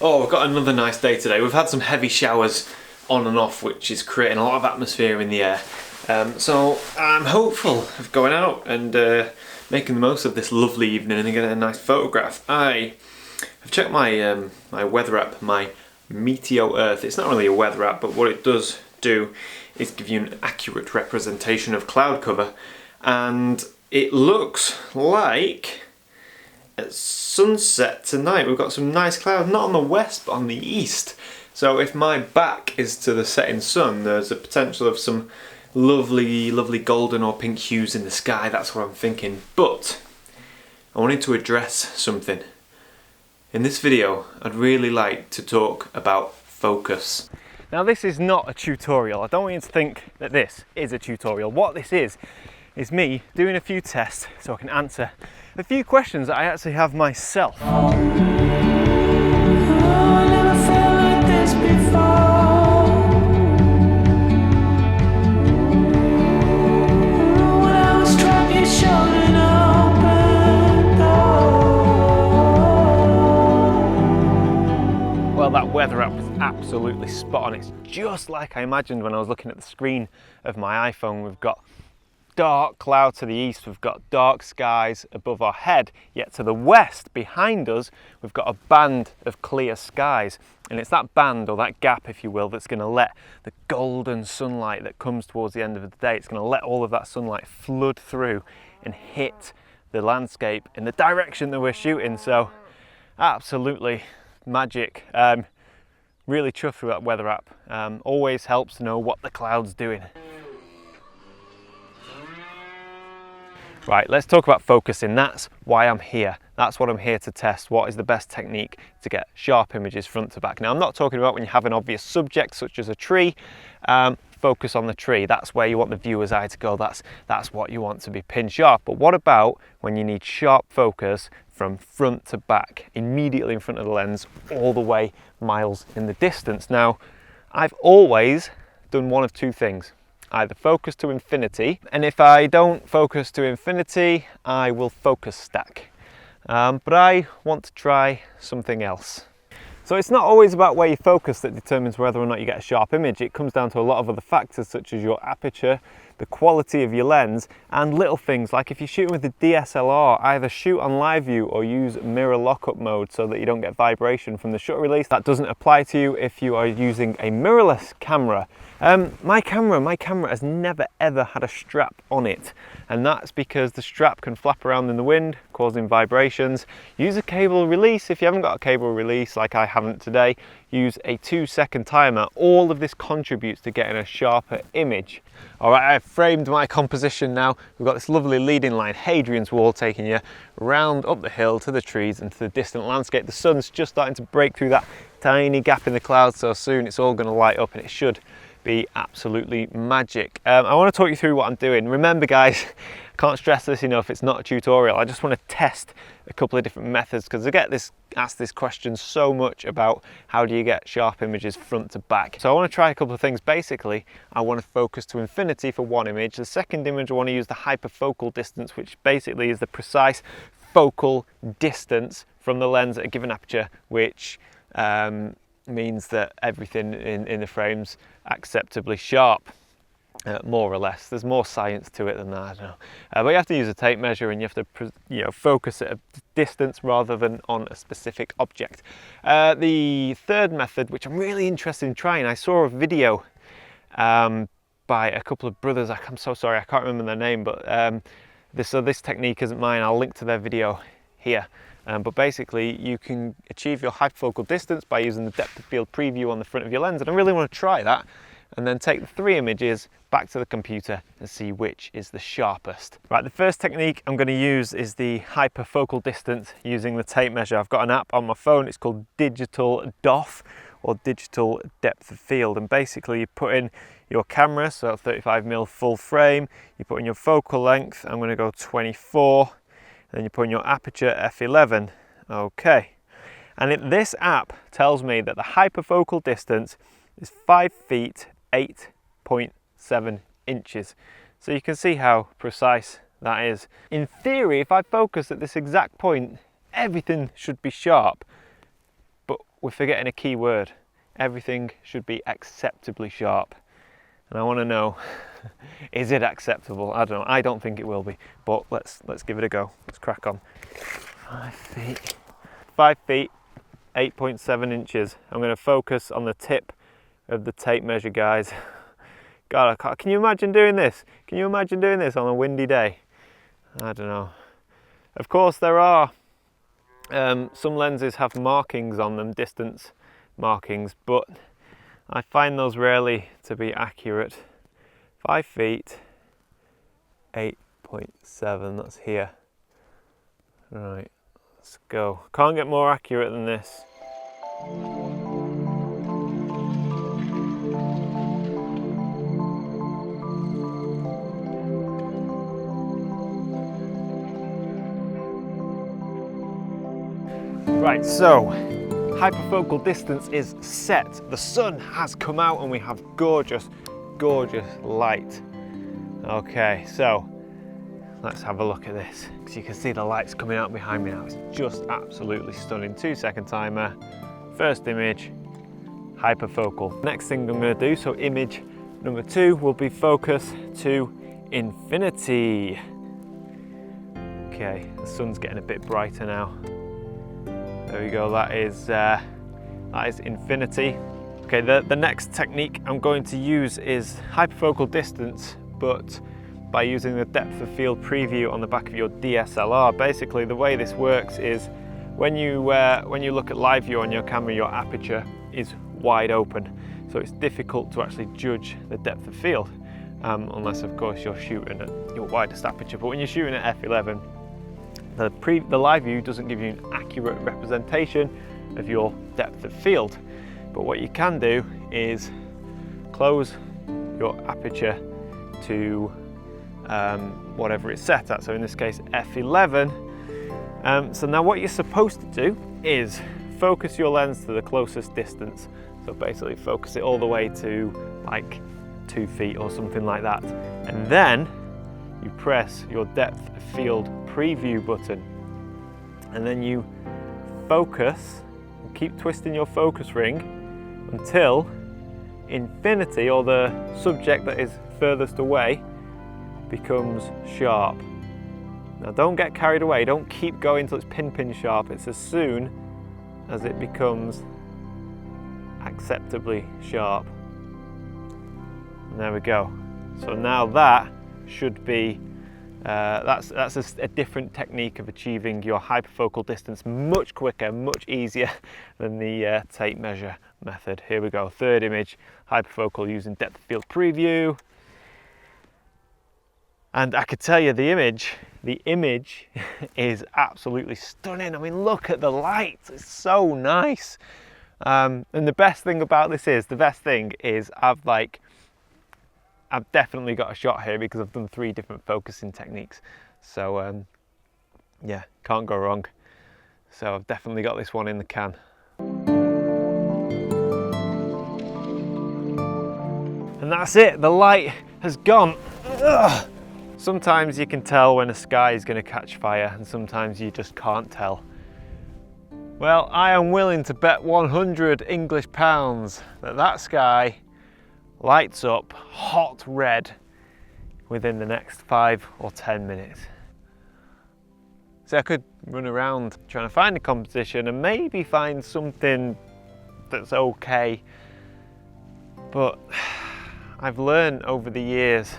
Oh, we've got another nice day today. We've had some heavy showers on and off, which is creating a lot of atmosphere in the air. So I'm hopeful of going out and making the most of this lovely evening and getting a nice photograph. I've checked my my weather app, my Meteoearth. It's not really a weather app, but what it does do is give you an accurate representation of cloud cover, and it looks like at sunset tonight we've got some nice clouds, not on the west but on the east. So if my back is to the setting sun, there's a potential of some lovely golden or pink hues in the sky. That's what I'm thinking. But I wanted to address something. In this video I'd really like to talk about focus. Now this is not a tutorial. I don't want you to think that this is a tutorial. What this is me doing a few tests so I can answer a few questions that I actually have myself. Well, that weather app was absolutely spot on. It's just like I imagined when I was looking at the screen of my iPhone. We've got dark cloud to the east, we've got dark skies above our head, yet to the west behind us we've got a band of clear skies, and it's that band, or that gap if you will, that's going to let the golden sunlight that comes towards the end of the day, it's going to let all of that sunlight flood through and hit the landscape in the direction that we're shooting. So absolutely magic. Really chuffed with that weather app. Always helps to know what the cloud's doing. Right, let's talk about focusing. That's why I'm here. That's what I'm here to test. What is the best technique to get sharp images front to back? Now, I'm not talking about when you have an obvious subject such as a tree. Focus on the tree. That's where you want the viewer's eye to go. That's what you want to be pin sharp. But what about when you need sharp focus from front to back, immediately in front of the lens, all the way miles in the distance? Now, I've always done one of two things. Either focus to infinity, and if I don't focus to infinity, I will focus stack. But I want to try something else. So it's not always about where you focus that determines whether or not you get a sharp image. It comes down to a lot of other factors such as your aperture, the quality of your lens, and little things like if you're shooting with a DSLR, either shoot on live view or use mirror lockup mode so that you don't get vibration from the shutter release. That doesn't apply to you if you are using a mirrorless camera. My camera has never ever had a strap on it, and that's because the strap can flap around in the wind, causing vibrations. Use a cable release. If you haven't got a cable release like I haven't today, use a 2-second timer. All of this contributes to getting a sharper image. All right, I've framed my composition now. We've got this lovely leading line, Hadrian's Wall, taking you round up the hill to the trees and to the distant landscape. The sun's just starting to break through that tiny gap in the clouds, so soon it's all going to light up and it should be absolutely magic. I want to talk you through what I'm doing. Remember guys, I can't stress this enough, it's not a tutorial. I just want to test a couple of different methods because I get asked this question so much about how do you get sharp images front to back. So I want to try a couple of things. Basically, I want to focus to infinity for one image. The second image I want to use the hyperfocal distance, which basically is the precise focal distance from the lens at a given aperture, which means that everything in the frame's acceptably sharp, more or less. There's more science to it than that, I don't know. But you have to use a tape measure and you have to focus at a distance rather than on a specific object. The third method, which I'm really interested in trying, I saw a video by a couple of brothers. I'm so sorry, I can't remember their name, but this technique isn't mine. I'll link to their video here. But basically you can achieve your hyperfocal distance by using the depth of field preview on the front of your lens, and I really want to try that, and then take the 3 images back to the computer and see which is the sharpest. Right, the first technique I'm going to use is the hyperfocal distance using the tape measure. I've got an app on my phone, it's called Digital DOF, or Digital Depth of Field, and basically you put in your camera, so 35mm full frame, you put in your focal length, I'm going to go 24, then you put in your aperture f11. Okay, and this app tells me that the hyperfocal distance is 5 feet 8.7 inches. So you can see how precise that is. In theory, if I focus at this exact point, everything should be sharp. But we're forgetting a key word. Everything should be acceptably sharp. And I want to know, is it acceptable? I don't know. I don't think it will be, but let's give it a go. Let's crack on. 5 feet. 5 feet, 8.7 inches. I'm going to focus on the tip of the tape measure, guys. God, I can't. Can you imagine doing this? Can you imagine doing this on a windy day? I don't know. Of course, there are some lenses have markings on them, distance markings, but I find those rarely to be accurate. 5 feet, 8.7, that's here. Right, let's go. Can't get more accurate than this. Right, so hyperfocal distance is set. The sun has come out and we have gorgeous, gorgeous light. Okay, so let's have a look at this. So you can see the lights coming out behind me now. It's just absolutely stunning. 2-second timer. First image, hyperfocal. Next thing I'm going to do, so image number 2 will be focus to infinity. Okay, the sun's getting a bit brighter now. There we go, that is infinity. Okay, the next technique I'm going to use is hyperfocal distance, but by using the depth of field preview on the back of your DSLR. Basically, the way this works is when you look at live view on your camera, your aperture is wide open, so it's difficult to actually judge the depth of field, unless of course you're shooting at your widest aperture. But when you're shooting at f11, the live view doesn't give you an accurate representation of your depth of field. But what you can do is close your aperture to whatever it's set at. So in this case, f11. So now what you're supposed to do is focus your lens to the closest distance. So basically focus it all the way to like 2 feet or something like that. And then you press your depth of field preview button, and then you focus and keep twisting your focus ring until infinity, or the subject that is furthest away, becomes sharp. Now don't get carried away, don't keep going until it's pin sharp. It's as soon as it becomes acceptably sharp. And there we go. So now that should be that's a different technique of achieving your hyperfocal distance much quicker, much easier than the tape measure method. Here we go, third image, hyperfocal using depth of field preview. And I could tell you the image is absolutely stunning. I mean, look at the lights, it's so nice. And the best thing about this is, I've definitely got a shot here because I've done 3 different focusing techniques. So yeah, can't go wrong. So I've definitely got this one in the can. And that's it, the light has gone. Ugh. Sometimes you can tell when a sky is going to catch fire, and sometimes you just can't tell. Well, I am willing to bet 100 English pounds that that sky lights up hot red within the next 5 or 10 minutes. So I could run around trying to find a composition and maybe find something that's okay, but I've learned over the years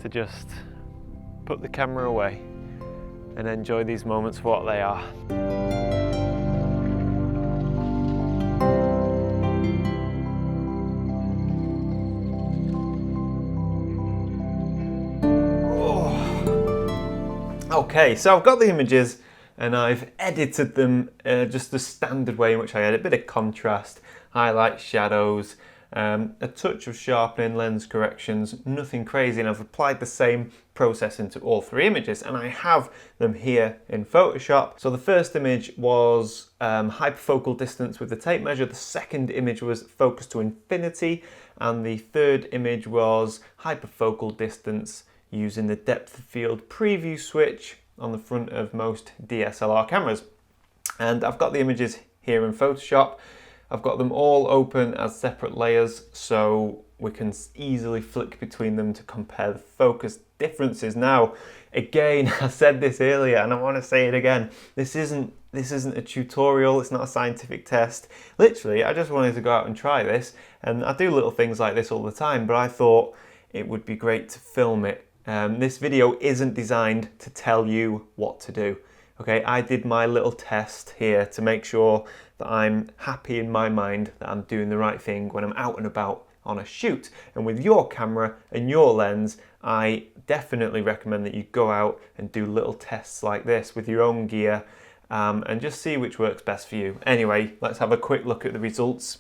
to just put the camera away and enjoy these moments for what they are. Okay, so I've got the images and I've edited them just the standard way in which I edit. A bit of contrast, highlights, shadows, a touch of sharpening, lens corrections, nothing crazy, and I've applied the same process into all 3 images, and I have them here in Photoshop. So the first image was hyperfocal distance with the tape measure, the second image was focus to infinity, and the third image was hyperfocal distance using the depth of field preview switch on the front of most DSLR cameras. And I've got the images here in Photoshop. I've got them all open as separate layers so we can easily flick between them to compare the focus differences. Now, again, I said this earlier and I want to say it again. This isn't a tutorial, it's not a scientific test. Literally, I just wanted to go out and try this, and I do little things like this all the time, but I thought it would be great to film it. This video isn't designed to tell you what to do. Okay, I did my little test here to make sure that I'm happy in my mind that I'm doing the right thing when I'm out and about on a shoot. And with your camera and your lens, I definitely recommend that you go out and do little tests like this with your own gear and just see which works best for you. Anyway, let's have a quick look at the results.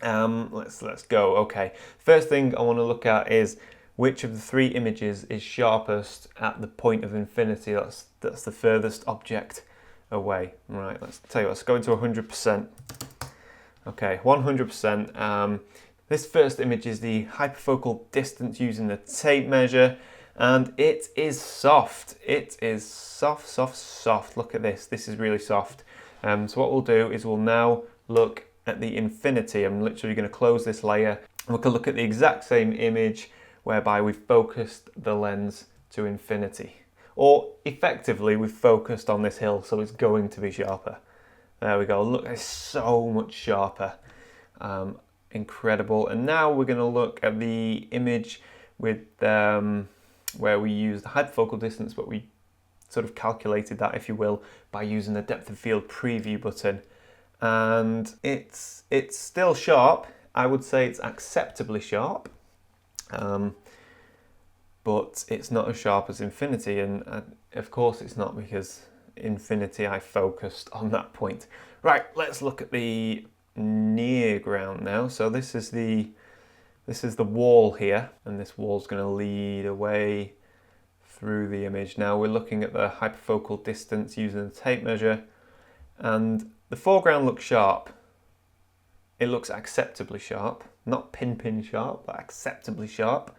Let's go. Okay, first thing I want to look at is which of the three images is sharpest at the point of infinity. That's the furthest object away. Right, let's tell you what, let's go into 100%. Okay, 100%. This first image is the hyperfocal distance using the tape measure, and it is soft. It is soft, soft, soft. Look at this. This is really soft. So what we'll do is we'll now look at the infinity. I'm literally going to close this layer. We can look at the exact same image whereby we've focused the lens to infinity. Or effectively, we've focused on this hill, so it's going to be sharper. There we go. Look, it's so much sharper. Incredible. And now we're going to look at the image with where we used the hyperfocal distance, but we sort of calculated that, if you will, by using the depth of field preview button. And it's still sharp. I would say it's acceptably sharp. But it's not as sharp as infinity, and of course it's not, because infinity I focused on that point. Right, let's look at the near ground now. So this is the wall here, and this wall's going to lead away through the image. Now we're looking at the hyperfocal distance using the tape measure, and the foreground looks sharp. It looks acceptably sharp, not pin sharp, but acceptably sharp.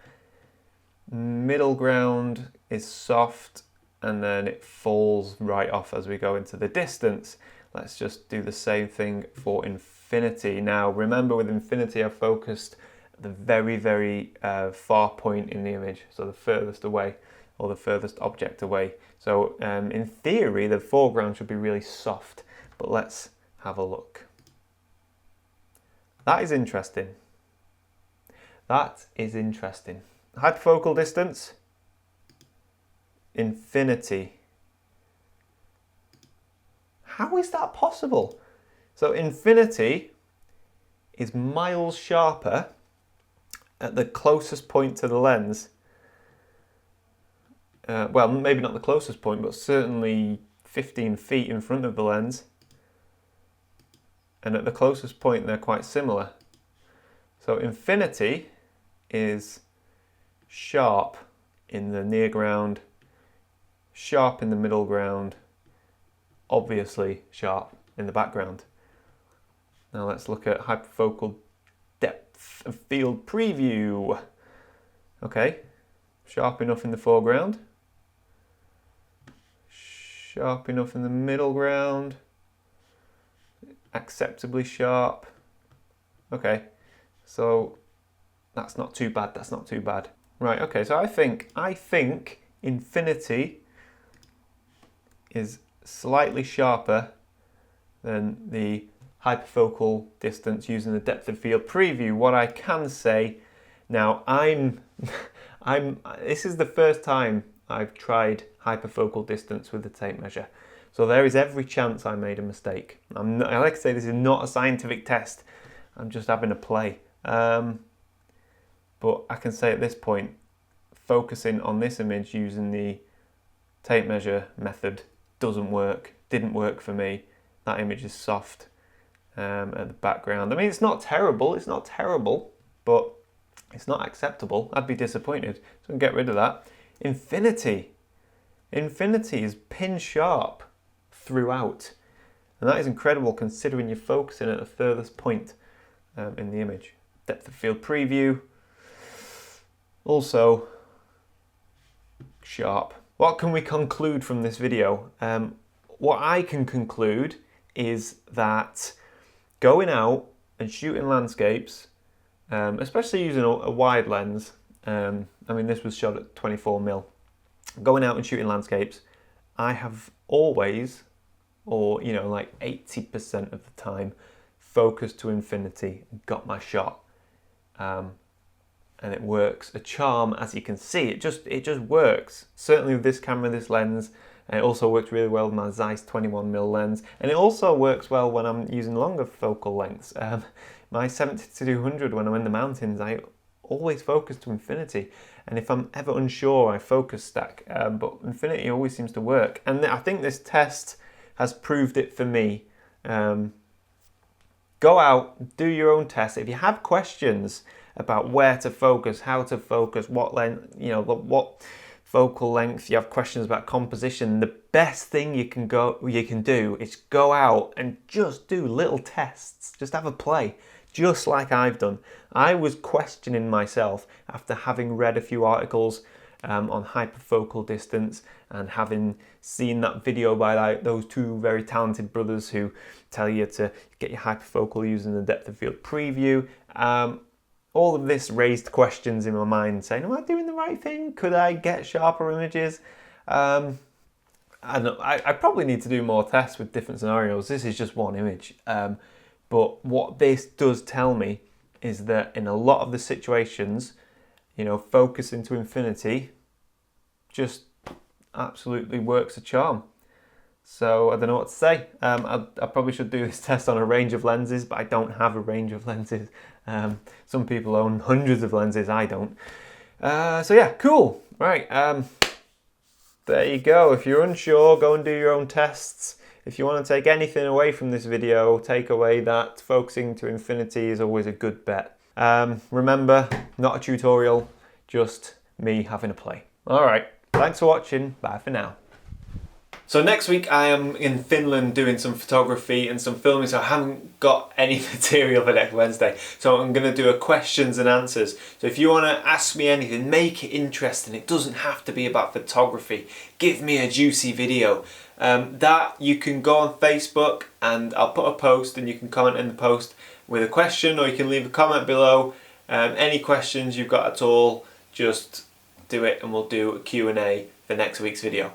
Middle ground is soft, and then it falls right off as we go into the distance. Let's just do the same thing for infinity. Now remember, with infinity I focused at the very, very far point in the image, so the furthest away, or the furthest object away. So in theory the foreground should be really soft, but let's have a look. That is interesting. That is interesting. Hyperfocal distance, infinity. How is that possible? So infinity is miles sharper at the closest point to the lens. Well, maybe not the closest point, but certainly 15 feet in front of the lens. And at the closest point, they're quite similar. So infinity is sharp in the near ground, sharp in the middle ground, obviously sharp in the background. Now let's look at hyperfocal depth of field preview. Okay, sharp enough in the foreground, sharp enough in the middle ground, acceptably sharp. Okay, so that's not too bad, that's not too bad. Right, okay, so I think infinity is slightly sharper than the hyperfocal distance using the depth of field preview. What I can say now, this is the first time I've tried hyperfocal distance with the tape measure, so there is every chance I made a mistake. I like to say, this is not a scientific test. I'm just having a play. But I can say at this point, focusing on this image using the tape measure method doesn't work, didn't work for me. That image is soft at the background. I mean, it's not terrible, but it's not acceptable. I'd be disappointed, so I can get rid of that. Infinity is pin sharp throughout, and that is incredible considering you're focusing at the furthest point in the image. Depth of field preview, also sharp. What can we conclude from this video? What I can conclude is that going out and shooting landscapes, especially using a wide lens, I mean this was shot at 24mm, going out and shooting landscapes, I have always, or you know, like 80% of the time, focused to infinity and got my shot. And it works a charm, as you can see. It just works. Certainly with this camera, this lens, and it also works really well with my Zeiss 21mm lens, and it also works well when I'm using longer focal lengths. My 70-200, when I'm in the mountains, I always focus to infinity, and if I'm ever unsure, I focus stack. But infinity always seems to work, and I think this test has proved it for me. Go out, do your own test. If you have questions about where to focus, how to focus, what length, you know, what focal length, you have questions about composition, the best thing you can do is go out and just do little tests. Just have a play, just like I've done. I was questioning myself after having read a few articles on hyperfocal distance, and having seen that video by those two very talented brothers who tell you to get your hyperfocal using the depth of field preview. All of this raised questions in my mind saying, am I doing the right thing? Could I get sharper images? I probably need to do more tests with different scenarios. This is just one image. But what this does tell me is that in a lot of the situations, you know, focusing to infinity just absolutely works a charm. So I don't know what to say. I probably should do this test on a range of lenses, but I don't have a range of lenses. Some people own hundreds of lenses, I don't. So yeah, cool. Right, there you go. If you're unsure, go and do your own tests. If you want to take anything away from this video, take away that focusing to infinity is always a good bet. Remember, not a tutorial, just me having a play. All right, thanks for watching. Bye for now. So next week I am in Finland doing some photography and some filming, so I haven't got any material for next Wednesday. So I'm going to do a questions and answers. So if you want to ask me anything, make it interesting. It doesn't have to be about photography. Give me a juicy video. That you can go on Facebook and I'll put a post and you can comment in the post with a question, or you can leave a comment below. Any questions you've got at all, just do it and we'll do a Q&A for next week's video.